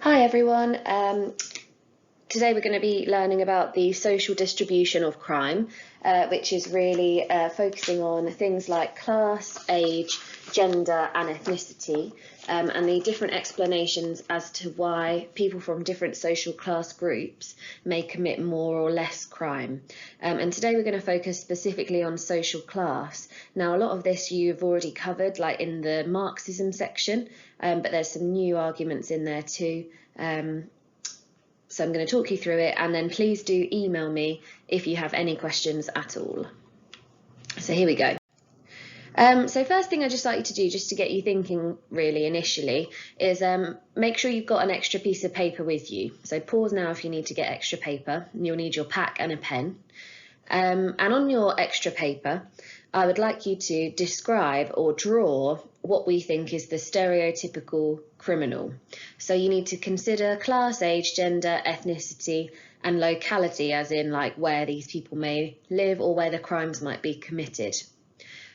Hi everyone. Today we're going to be learning about the social distribution of crime, which is really focusing on things like class, age, gender and ethnicity, and the different explanations as to why people from different social class groups may commit more or less crime. And today we're going to focus specifically on social class. Now, a lot of this you've already covered, like in the Marxism section, but there's some new arguments in there too. So I'm going to talk you through it, and then please do email me if you have any questions at all. So here we go. So first thing I'd just like you to do, just to get you thinking really initially, is make sure you've got an extra piece of paper with you. So pause now if you need to get extra paper, and you'll need your pack and a pen. And on your extra paper, I would like you to describe or draw what we think is the stereotypical criminal. So you need to consider class, age, gender, ethnicity and locality, as in like where these people may live or where the crimes might be committed.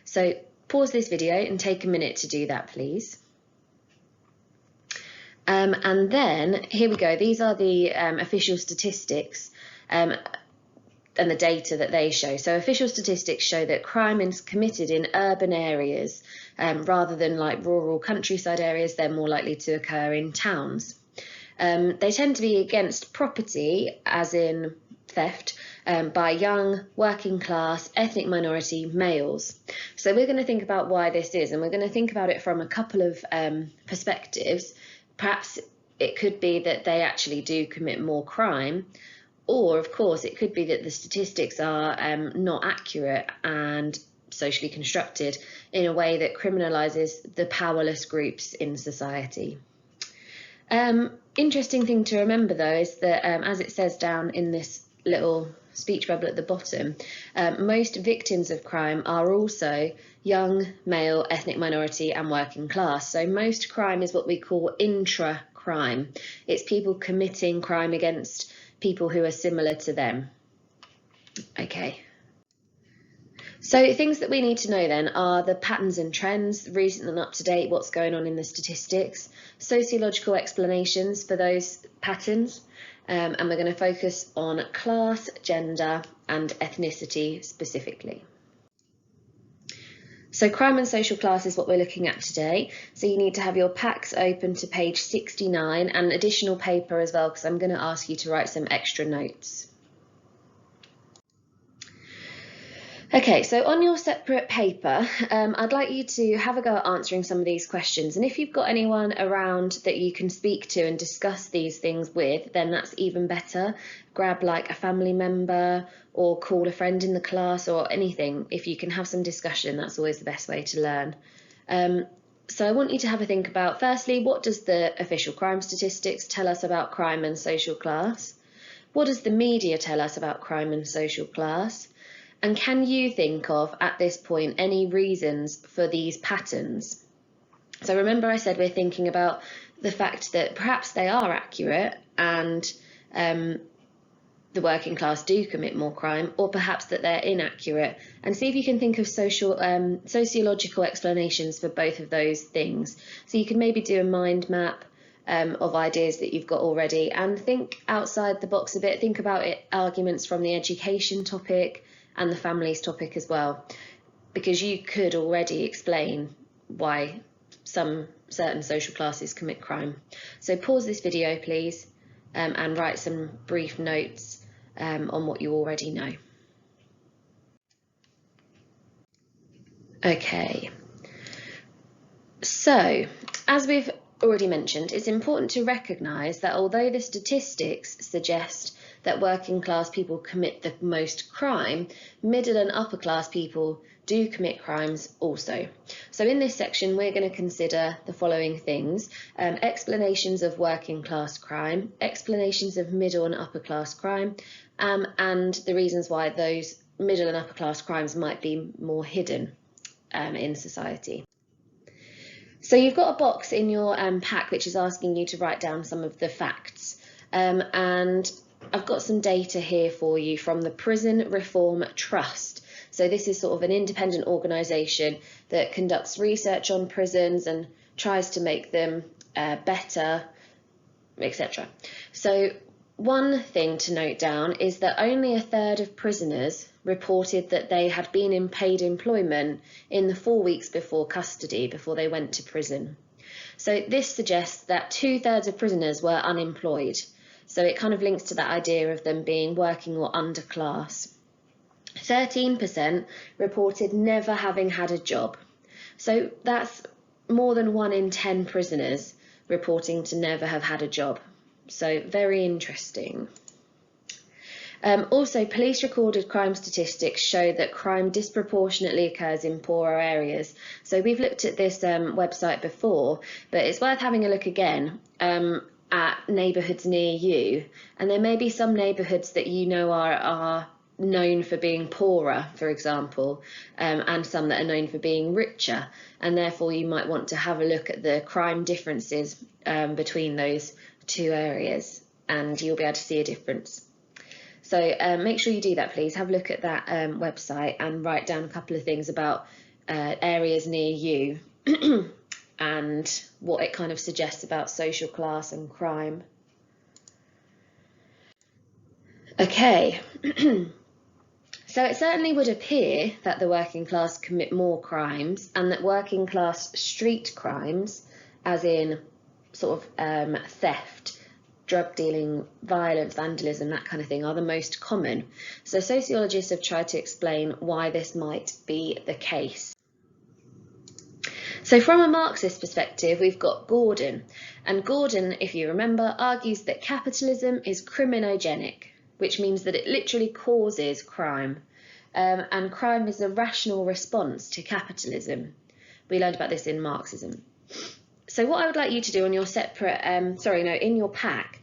So pause this video and take a minute to do that, please. And then here we go. These are the official statistics and the data that they show. So official statistics show that crime is committed in urban areas rather than like rural countryside areas. They're more likely to occur in towns. They tend to be against property, as in theft, by young, working class, ethnic minority males. So we're going to think about why this is, and we're going to think about it from a couple of perspectives. Perhaps it could be that they actually do commit more crime, or of course it could be that the statistics are not accurate and socially constructed in a way that criminalises the powerless groups in society. Interesting thing to remember though is that as it says down in this little speech bubble at the bottom, most victims of crime are also young, male, ethnic minority and working class. So most crime is what we call intra-crime. It's people committing crime against people who are similar to them. Okay. So things that we need to know then are the patterns and trends, recent and up to date, what's going on in the statistics, sociological explanations for those patterns, and we're going to focus on class, gender and ethnicity specifically. So crime and social class is what we're looking at today. So you need to have your packs open to page 69 and additional paper as well, because I'm going to ask you to write some extra notes. Okay, so on your separate paper, I'd like you to have a go at answering some of these questions. And if you've got anyone around that you can speak to and discuss these things with, then that's even better. Grab like a family member or call a friend in the class or anything. If you can have some discussion, that's always the best way to learn. So I want you to have a think about, firstly, what does the official crime statistics tell us about crime and social class? What does the media tell us about crime and social class? And can you think of, at this point, any reasons for these patterns? So remember I said we're thinking about the fact that perhaps they are accurate and the working class do commit more crime, or perhaps that they're inaccurate, and see if you can think of sociological explanations for both of those things. So you can maybe do a mind map of ideas that you've got already and think outside the box a bit. Think about arguments from the education topic and the families topic as well, because you could already explain why some certain social classes commit crime. So pause this video please and write some brief notes on what you already know. Okay, so as we've already mentioned, it's important to recognise that although the statistics suggest that working class people commit the most crime, middle and upper class people do commit crimes also. So in this section we're going to consider the following things: explanations of working class crime, explanations of middle and upper class crime, and the reasons why those middle and upper class crimes might be more hidden in society. So you've got a box in your pack which is asking you to write down some of the facts, and I've got some data here for you from the Prison Reform Trust. So this is sort of an independent organisation that conducts research on prisons and tries to make them better etc. So one thing to note down is that only a third of prisoners reported that they had been in paid employment in the 4 weeks before custody, before they went to prison. So this suggests that 2/3 of prisoners were unemployed. So it kind of links to that idea of them being working or underclass. 13% reported never having had a job. So that's more than 1 in 10 prisoners reporting to never have had a job. So very interesting. Also, police recorded crime statistics show that crime disproportionately occurs in poorer areas. So we've looked at this website before, but it's worth having a look again at neighbourhoods near you. And there may be some neighbourhoods that you know are known for being poorer, for example, and some that are known for being richer. And therefore you might want to have a look at the crime differences between those two areas, and you'll be able to see a difference. So make sure you do that, please. Have a look at that website and write down a couple of things about areas near you and what it kind of suggests about social class and crime. Okay. So it certainly would appear that the working class commit more crimes, and that working class street crimes, as in sort of theft, drug dealing, violence, vandalism, that kind of thing, are the most common. So sociologists have tried to explain why this might be the case. So from a Marxist perspective, we've got Gordon. And Gordon, if you remember, argues that capitalism is criminogenic, which means that it literally causes crime. And crime is a rational response to capitalism. We learned about this in Marxism. So what I would like you to do on your separate, in your pack,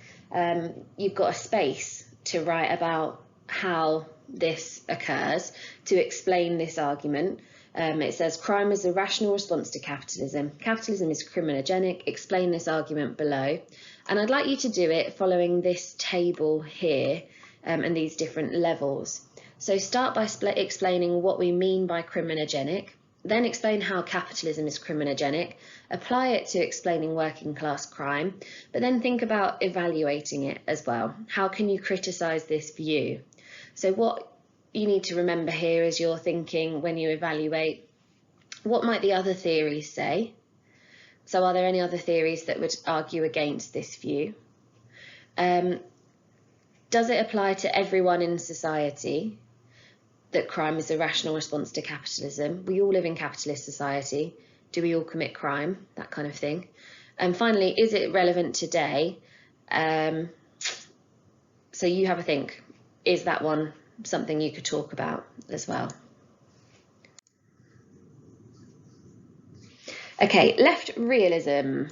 you've got a space to write about how this occurs, to explain this argument. It says crime is a rational response to capitalism. Capitalism is criminogenic. Explain this argument below. And I'd like you to do it following this table here and these different levels. So start by explaining what we mean by criminogenic, then explain how capitalism is criminogenic, apply it to explaining working class crime, but then think about evaluating it as well. How can you criticise this view? So what you need to remember here is you're thinking when you evaluate, what might the other theories say? So are there any other theories that would argue against this view? Does it apply to everyone in society that crime is a rational response to capitalism? We all live in capitalist society. Do we all commit crime? That kind of thing. And finally, is it relevant today? So you have a think. Is that one something you could talk about as well? Okay, left realism.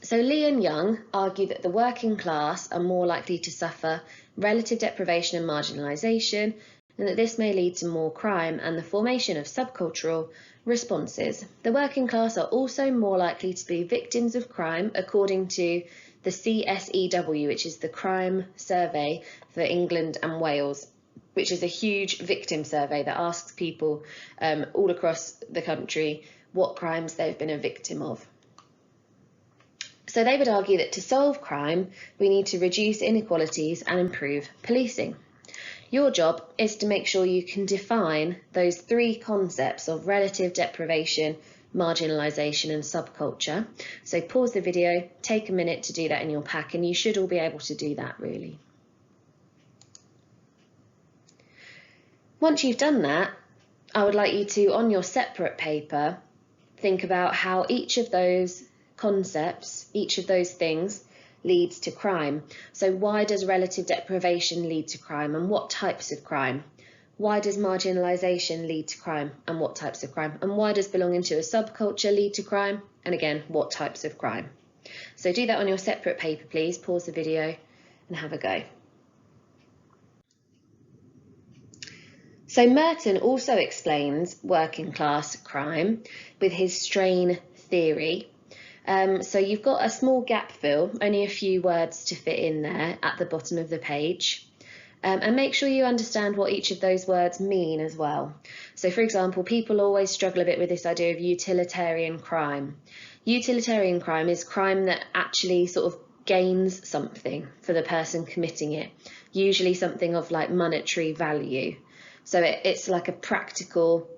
So Lee and Young argue that the working class are more likely to suffer relative deprivation and marginalisation, and that this may lead to more crime and the formation of subcultural responses. The working class are also more likely to be victims of crime, according to the CSEW, which is the Crime Survey for England and Wales, which is a huge victim survey that asks people all across the country what crimes they've been a victim of. So they would argue that to solve crime, we need to reduce inequalities and improve policing. Your job is to make sure you can define those 3 concepts of relative deprivation, marginalisation and subculture. So pause the video, take a minute to do that in your pack, and you should all be able to do that really. Once you've done that, I would like you to, on your separate paper, think about how each of those concepts, each of those things, leads to crime. So why does relative deprivation lead to crime, and what types of crime? Why does marginalisation lead to crime, and what types of crime? And why does belonging to a subculture lead to crime, and again, what types of crime? So do that on your separate paper, please. Pause the video and have a go. So Merton also explains working class crime with his strain theory. So you've got a small gap fill, only a few words to fit in there at the bottom of the page. And make sure you understand what each of those words mean as well. So for example, people always struggle a bit with this idea of utilitarian crime. Utilitarian crime is crime that actually sort of gains something for the person committing it, usually something of like monetary value. So it's like a practical,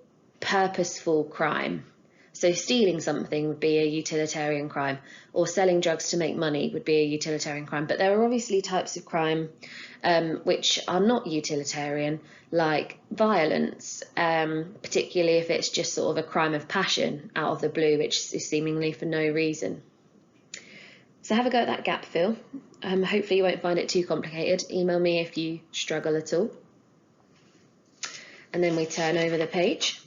purposeful crime. So stealing something would be a utilitarian crime, or selling drugs to make money would be a utilitarian crime. But there are obviously types of crime which are not utilitarian, like violence, particularly if it's just sort of a crime of passion out of the blue, which is seemingly for no reason. So have a go at that gap fill. Hopefully you won't find it too complicated. Email me if you struggle at all. And then we turn over the page.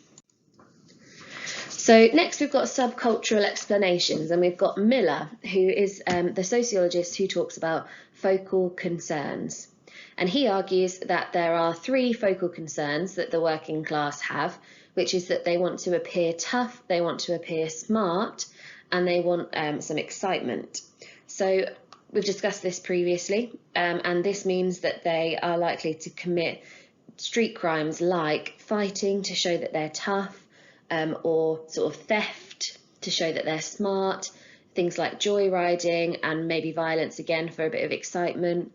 So next we've got subcultural explanations, and we've got Miller, who is the sociologist who talks about focal concerns. And he argues that there are three focal concerns that the working class have, which is that they want to appear tough, they want to appear smart, and they want some excitement. So we've discussed this previously, and this means that they are likely to commit street crimes like fighting to show that they're tough, or sort of theft to show that they're smart, things like joyriding, and maybe violence again for a bit of excitement.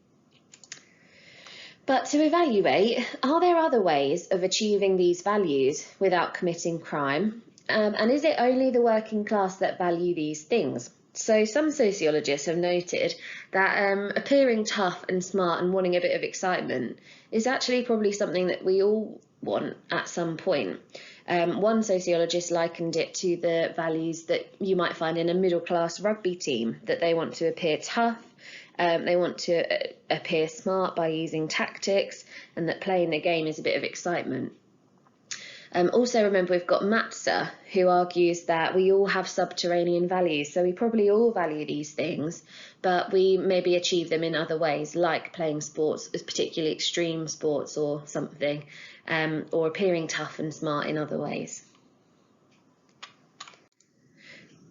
But to evaluate, are there other ways of achieving these values without committing crime? And is it only the working class that value these things? So some sociologists have noted that appearing tough and smart and wanting a bit of excitement is actually probably something that we all want at some point. One sociologist likened it to the values that you might find in a middle-class rugby team, that they want to appear tough, they want to appear smart by using tactics, and that playing the game is a bit of excitement. Also remember we've got Matza, who argues that we all have subterranean values, so we probably all value these things, but we maybe achieve them in other ways, like playing sports, particularly extreme sports or something, or appearing tough and smart in other ways.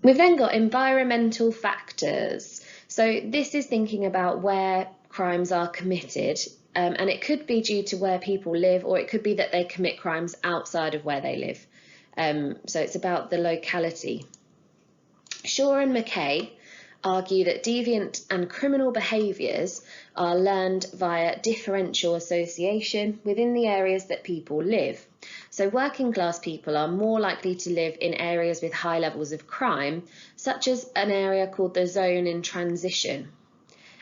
We've then got environmental factors. So this is thinking about where crimes are committed, and it could be due to where people live, or it could be that they commit crimes outside of where they live. So it's about the locality. Shaw and McKay argue that deviant and criminal behaviours are learned via differential association within the areas that people live. So working class people are more likely to live in areas with high levels of crime, such as an area called the zone in transition,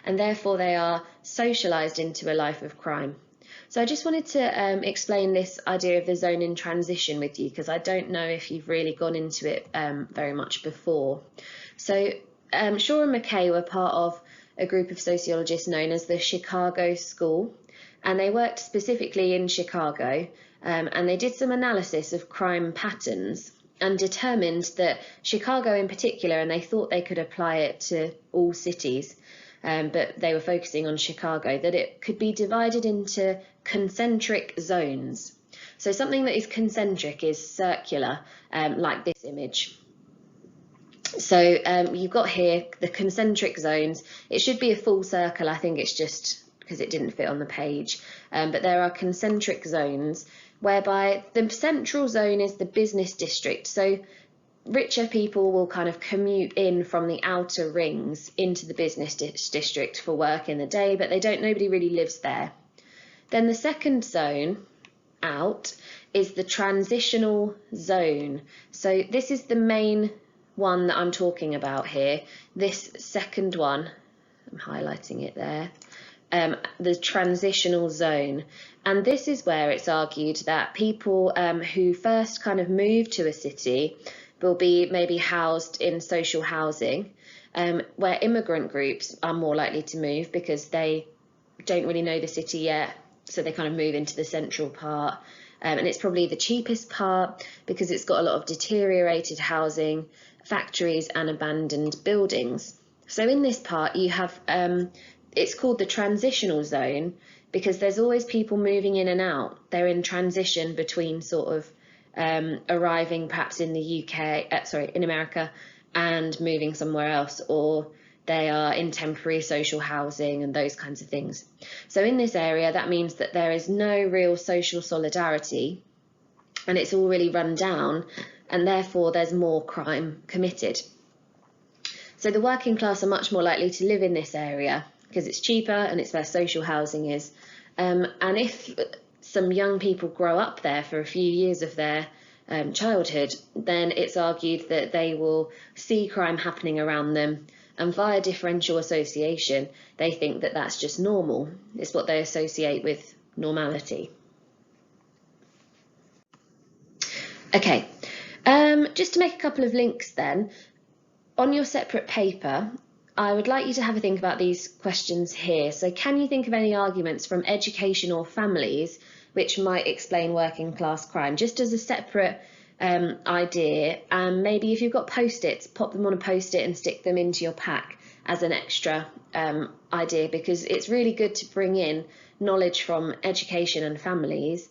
and therefore they are socialised into a life of crime. So I just wanted to explain this idea of the zone in transition with you, because I don't know if you've really gone into it very much before. So Shaw and McKay were part of a group of sociologists known as the Chicago School, and they worked specifically in Chicago, and they did some analysis of crime patterns and determined that Chicago in particular, and they thought they could apply it to all cities, but they were focusing on Chicago, that it could be divided into concentric zones. So something that is concentric is circular, like this image. So you've got here the concentric zones. It should be a full circle, I think it's just because it didn't fit on the page, but there are concentric zones whereby the central zone is the business district. So richer people will kind of commute in from the outer rings into the business district for work in the day, but nobody really lives there. Then the second zone out is the transitional zone. So this is the main one that I'm talking about here. This second one, I'm highlighting it there, the transitional zone. And this is where it's argued that people who first kind of move to a city will be maybe housed in social housing, where immigrant groups are more likely to move because they don't really know the city yet, so they kind of move into the central part. And it's probably the cheapest part because it's got a lot of deteriorated housing, factories and abandoned buildings. So in this part you have, it's called the transitional zone because there's always people moving in and out. They're in transition between sort of arriving perhaps in the in America and moving somewhere else, or they are in temporary social housing and those kinds of things. So in this area, that means that there is no real social solidarity and it's all really run down, and therefore there's more crime committed. So the working class are much more likely to live in this area because it's cheaper and it's where social housing is. And if some young people grow up there for a few years of their childhood, then it's argued that they will see crime happening around them, and via differential association, they think that that's just normal. It's what they associate with normality. Okay, just to make a couple of links then, on your separate paper, I would like you to have a think about these questions here. So can you think of any arguments from education or families which might explain working class crime, just as a separate idea? And maybe if you've got post-its, pop them on a post-it and stick them into your pack as an extra idea, because it's really good to bring in knowledge from education and families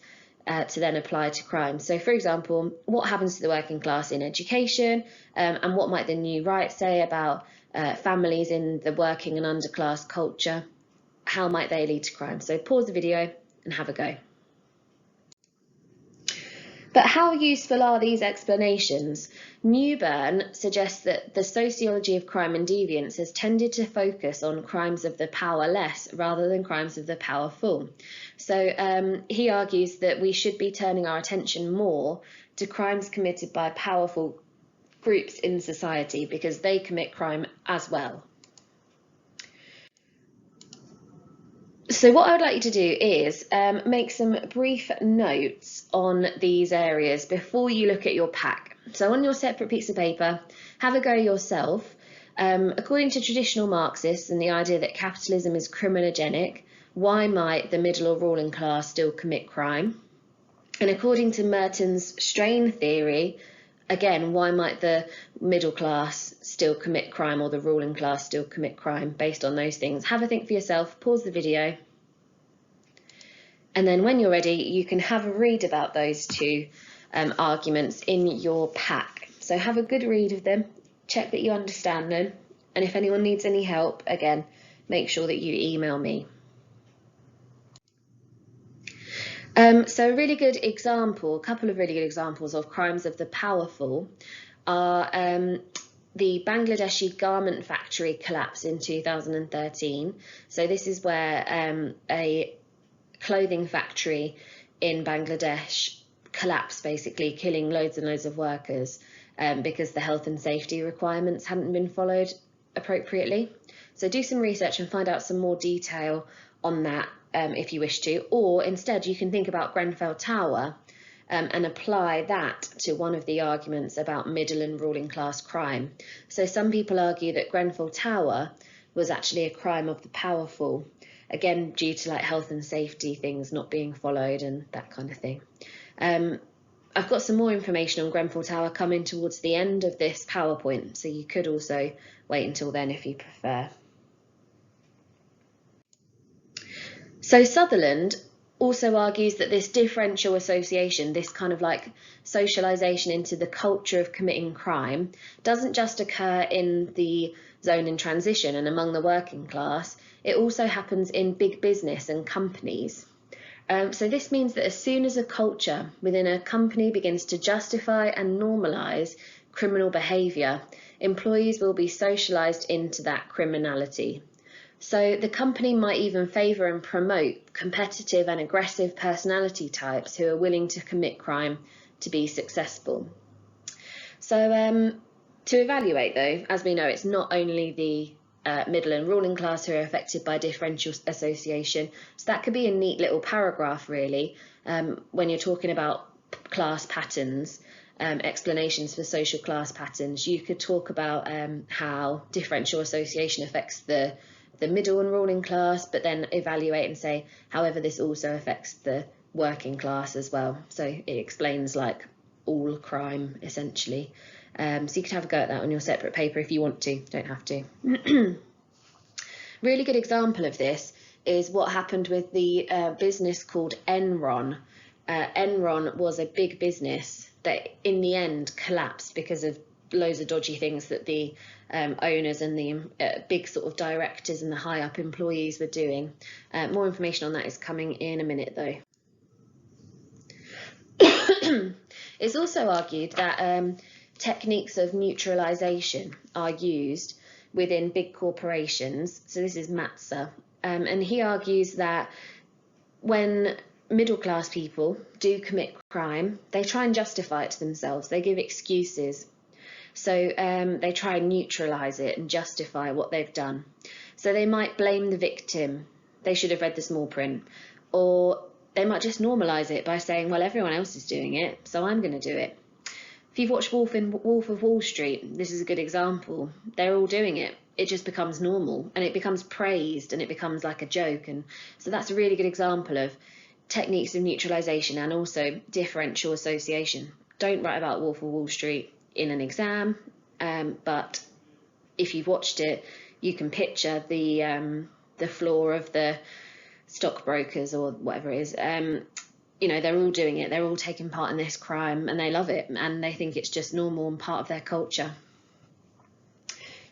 to then apply to crime. So for example, what happens to the working class in education, and what might the new right say about families in the working and underclass culture? How might they lead to crime? So pause the video and have a go. But how useful are these explanations? Newburn suggests that the sociology of crime and deviance has tended to focus on crimes of the powerless rather than crimes of the powerful. So he argues that we should be turning our attention more to crimes committed by powerful groups in society, because they commit crime as well. So what I would like you to do is make some brief notes on these areas before you look at your pack. So on your separate piece of paper, have a go yourself. According to traditional Marxists and the idea that capitalism is criminogenic, why might the middle or ruling class still commit crime? And according to Merton's strain theory, again, why might the middle class still commit crime or the ruling class still commit crime based on those things? Have a think for yourself, pause the video, and then when you're ready, you can have a read about those two arguments in your pack. So have a good read of them, check that you understand them, and if anyone needs any help, again, make sure that you email me. So a really good example, a couple of really good examples of crimes of the powerful are the Bangladeshi garment factory collapse in 2013. So this is where a clothing factory in Bangladesh collapsed, basically killing loads and loads of workers because the health and safety requirements hadn't been followed appropriately. So do some research and find out some more detail on that if you wish to, or instead you can think about Grenfell Tower and apply that to one of the arguments about middle and ruling class crime. So some people argue that Grenfell Tower was actually a crime of the powerful, again due to like health and safety things not being followed and that kind of thing. I've got some more information on Grenfell Tower coming towards the end of this PowerPoint, so you could also wait until then if you prefer. So Sutherland also argues that this differential association, this kind of like socialisation into the culture of committing crime, doesn't just occur in the zone in transition and among the working class, it also happens in big business and companies. So this means that as soon as a culture within a company begins to justify and normalise criminal behaviour, employees will be socialised into that criminality. So the company might even favour and promote competitive and aggressive personality types who are willing to commit crime to be successful. So to evaluate though, as we know, it's not only the middle and ruling class who are affected by differential association. So that could be a neat little paragraph really when you're talking about class patterns, explanations for social class patterns. You could talk about how differential association affects the middle and ruling class, but then evaluate and say, however, this also affects the working class as well. So it explains like all crime essentially. So you could have a go at that on your separate paper if you want to, don't have to. Really good example of this is what happened with the business called Enron. Enron was a big business that in the end collapsed because of loads of dodgy things that the owners and the big sort of directors and the high up employees were doing. More information on that is coming in a minute though. It's also argued that techniques of neutralisation are used within big corporations. So this is Matza, and he argues that when middle class people do commit crime, they try and justify it to themselves. They give excuses. So they try and neutralise it and justify what they've done. So they might blame the victim. They should have read the small print. Or they might just normalise it by saying, well, everyone else is doing it, so I'm going to do it. If you've watched Wolf of Wall Street, this is a good example. They're all doing it. It just becomes normal, and it becomes praised, and it becomes like a joke. And so that's a really good example of techniques of neutralisation and also differential association. Don't write about Wolf of Wall Street in an exam, but if you've watched it, you can picture the floor of the stockbrokers or whatever it is. You know, they're all doing it. They're all taking part in this crime, and they love it, and they think it's just normal and part of their culture.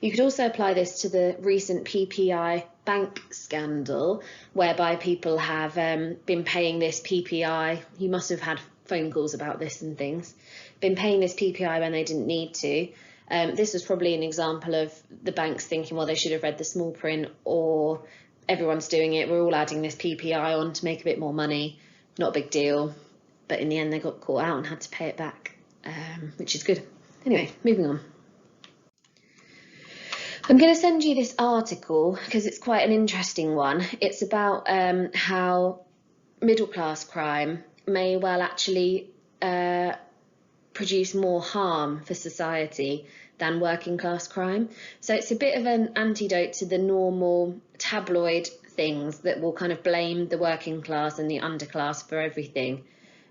You could also apply this to the recent PPI bank scandal, whereby people have been paying this PPI. You must have had phone calls about this and things. Been paying this PPI when they didn't need to. This was probably an example of the banks thinking, well, they should have read the small print, or everyone's doing it. We're all adding this PPI on to make a bit more money. Not a big deal. But in the end, they got caught out and had to pay it back, which is good. Anyway, moving on. I'm going to send you this article because it's quite an interesting one. It's about how middle class crime may well actually produce more harm for society than working class crime. So it's a bit of an antidote to the normal tabloid things that will kind of blame the working class and the underclass for everything.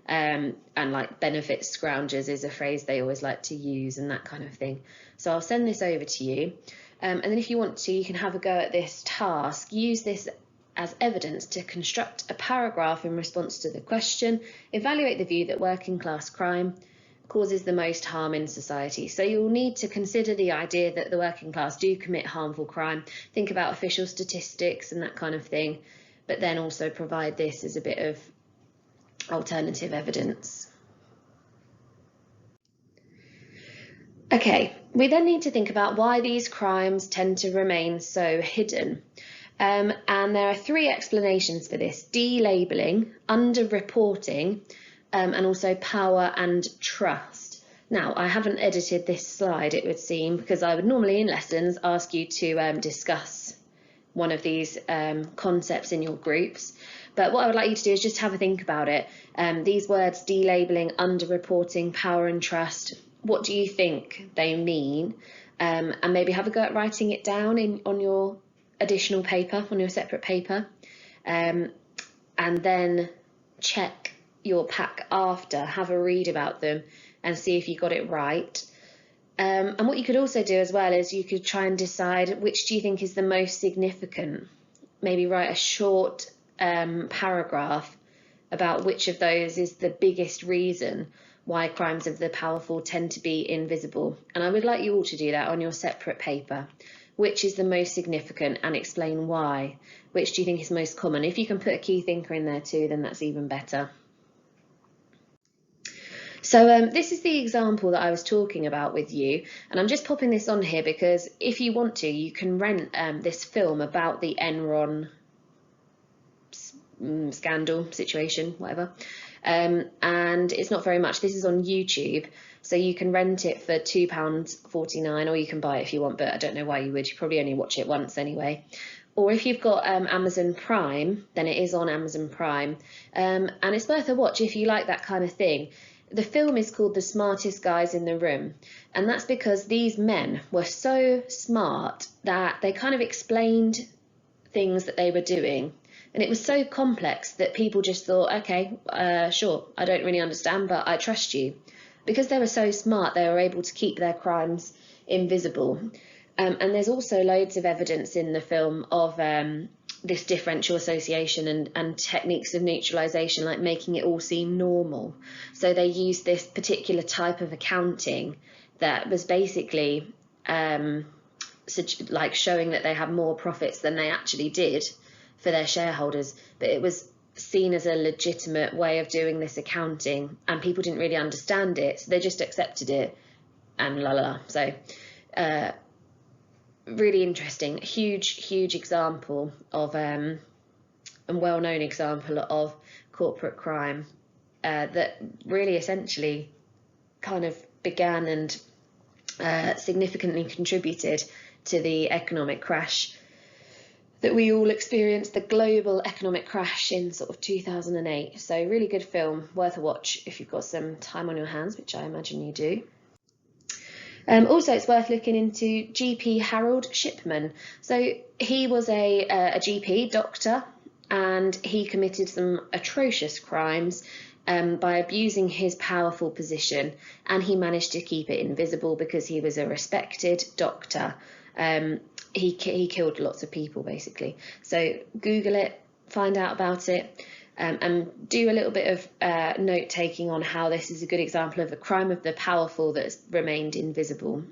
And like benefit scroungers is a phrase they always like to use, and that kind of thing. So I'll send this over to you. And then if you want to, you can have a go at this task. Use this as evidence to construct a paragraph in response to the question. Evaluate the view that working class crime causes the most harm in society. So you'll need to consider the idea that the working class do commit harmful crime. Think about official statistics and that kind of thing, but then also provide this as a bit of alternative evidence. Okay, we then need to think about why these crimes tend to remain so hidden. And there are three explanations for this: delabelling, underreporting, and also power and trust. Now, I haven't edited this slide, it would seem, because I would normally in lessons ask you to discuss one of these concepts in your groups. But what I would like you to do is just have a think about it. These words, delabelling, underreporting, power and trust, what do you think they mean? And maybe have a go at writing it down on your additional paper, on your separate paper, and then check your pack after, have a read about them and see if you got it right. And what you could also do as well is you could try and decide which do you think is the most significant. Maybe write a short paragraph about which of those is the biggest reason why crimes of the powerful tend to be invisible. And I would like you all to do that on your separate paper. Which is the most significant, and explain why. Which do you think is most common? If you can put a key thinker in there too, then that's even better. So this is the example that I was talking about with you, and I'm just popping this on here because if you want to, you can rent this film about the Enron scandal situation, whatever. And it's not very much. This is on YouTube, so you can rent it for £2.49, or you can buy it if you want, but I don't know why you would. You probably only watch it once anyway. Or if you've got Amazon Prime, then it is on Amazon Prime, and it's worth a watch if you like that kind of thing. The film is called The Smartest Guys in the Room, and that's because these men were so smart that they kind of explained things that they were doing. And it was so complex that people just thought, okay, sure, I don't really understand, but I trust you. Because they were so smart, they were able to keep their crimes invisible. And there's also loads of evidence in the film of this differential association and techniques of neutralisation, like making it all seem normal. So they used this particular type of accounting that was basically like showing that they had more profits than they actually did for their shareholders, but it was seen as a legitimate way of doing this accounting, and people didn't really understand it, so they just accepted it and la la la. So really interesting, huge example of and well-known example of corporate crime that really essentially kind of began and significantly contributed to the economic crash that we all experienced, the global economic crash in sort of 2008. So really good film, worth a watch if you've got some time on your hands, which I imagine you do. Also, it's worth looking into GP Harold Shipman. So he was a GP, doctor, and he committed some atrocious crimes by abusing his powerful position, and he managed to keep it invisible because he was a respected doctor. He killed lots of people, basically. So Google it, find out about it, and do a little bit of note-taking on how this is a good example of a crime of the powerful that's remained invisible.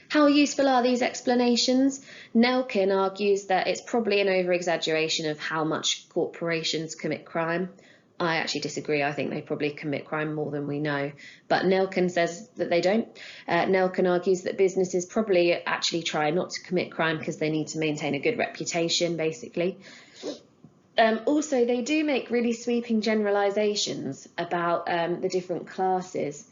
How useful are these explanations? Nelkin argues that it's probably an over-exaggeration of how much corporations commit crime. I actually disagree. I think they probably commit crime more than we know. But Nelkin says that they don't. Nelkin argues that businesses probably actually try not to commit crime because they need to maintain a good reputation, basically. Also, they do make really sweeping generalisations about the different classes,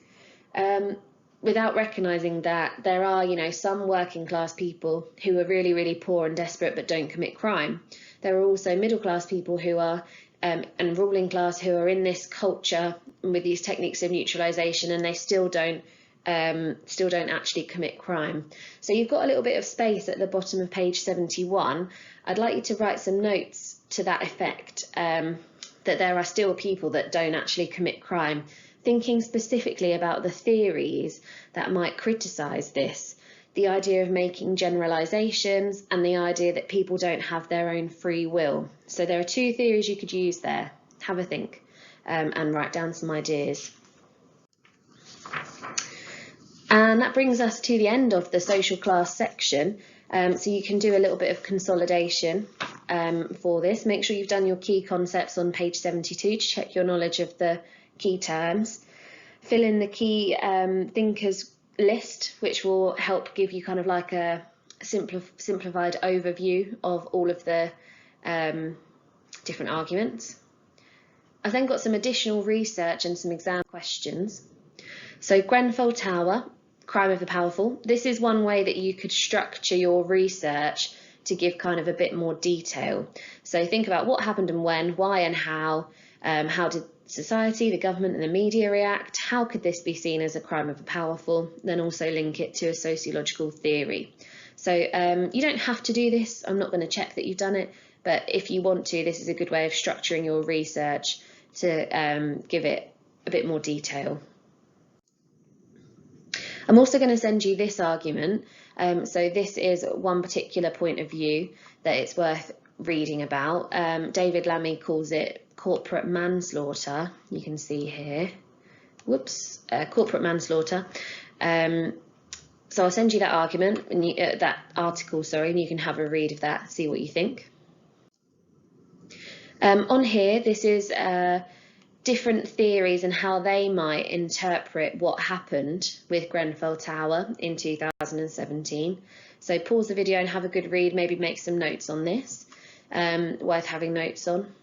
without recognising that there are, some working class people who are really poor and desperate but don't commit crime. There are also middle class people who are and ruling class who are in this culture with these techniques of neutralisation, and they still don't actually commit crime. So you've got a little bit of space at the bottom of page 71. I'd like you to write some notes to that effect, that there are still people that don't actually commit crime, thinking specifically about the theories that might criticise this, the idea of making generalisations and the idea that people don't have their own free will. So there are two theories you could use there. Have a think and write down some ideas. And that brings us to the end of the social class section. So you can do a little bit of consolidation for this. Make sure you've done your key concepts on page 72 to check your knowledge of the key terms. Fill in the key thinkers list, which will help give you kind of like a simplified overview of all of the different arguments. I've then got some additional research and some exam questions. So Grenfell Tower, crime of the powerful. This is one way that you could structure your research to give kind of a bit more detail. So think about what happened and when, why and how did society, the government and the media react, how could this be seen as a crime of the powerful, then also link it to a sociological theory. So you don't have to do this, I'm not going to check that you've done it, but if you want to, this is a good way of structuring your research to give it a bit more detail. I'm also going to send you this argument, so this is one particular point of view that it's worth reading about. David Lammy calls it corporate manslaughter. You can see here, corporate manslaughter. So I'll send you that argument and that article, and you can have a read of that, see what you think. On here, this is different theories and how they might interpret what happened with Grenfell Tower in 2017. So pause the video and have a good read, maybe make some notes on this, worth having notes on.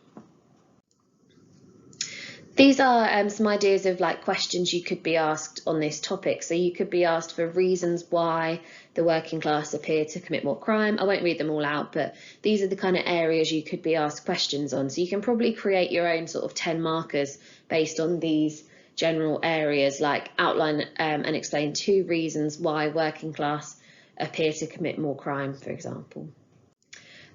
These are some ideas of questions you could be asked on this topic. So you could be asked for reasons why the working class appear to commit more crime. I won't read them all out, but these are the kind of areas you could be asked questions on. So you can probably create your own sort of 10 markers based on these general areas, like outline and explain 2 reasons why working class appear to commit more crime, for example.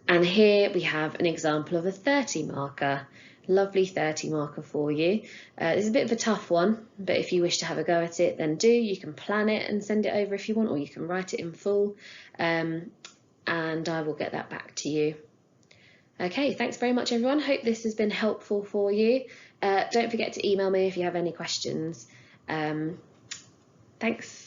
And here we have an example of a 30 marker. Lovely 30 marker for you. It's a bit of a tough one, but if you wish to have a go at it, then do. You can plan it and send it over if you want, or you can write it in full, and I will get that back to you. Okay, thanks very much everyone. Hope this has been helpful for you. Don't forget to email me if you have any questions. Thanks.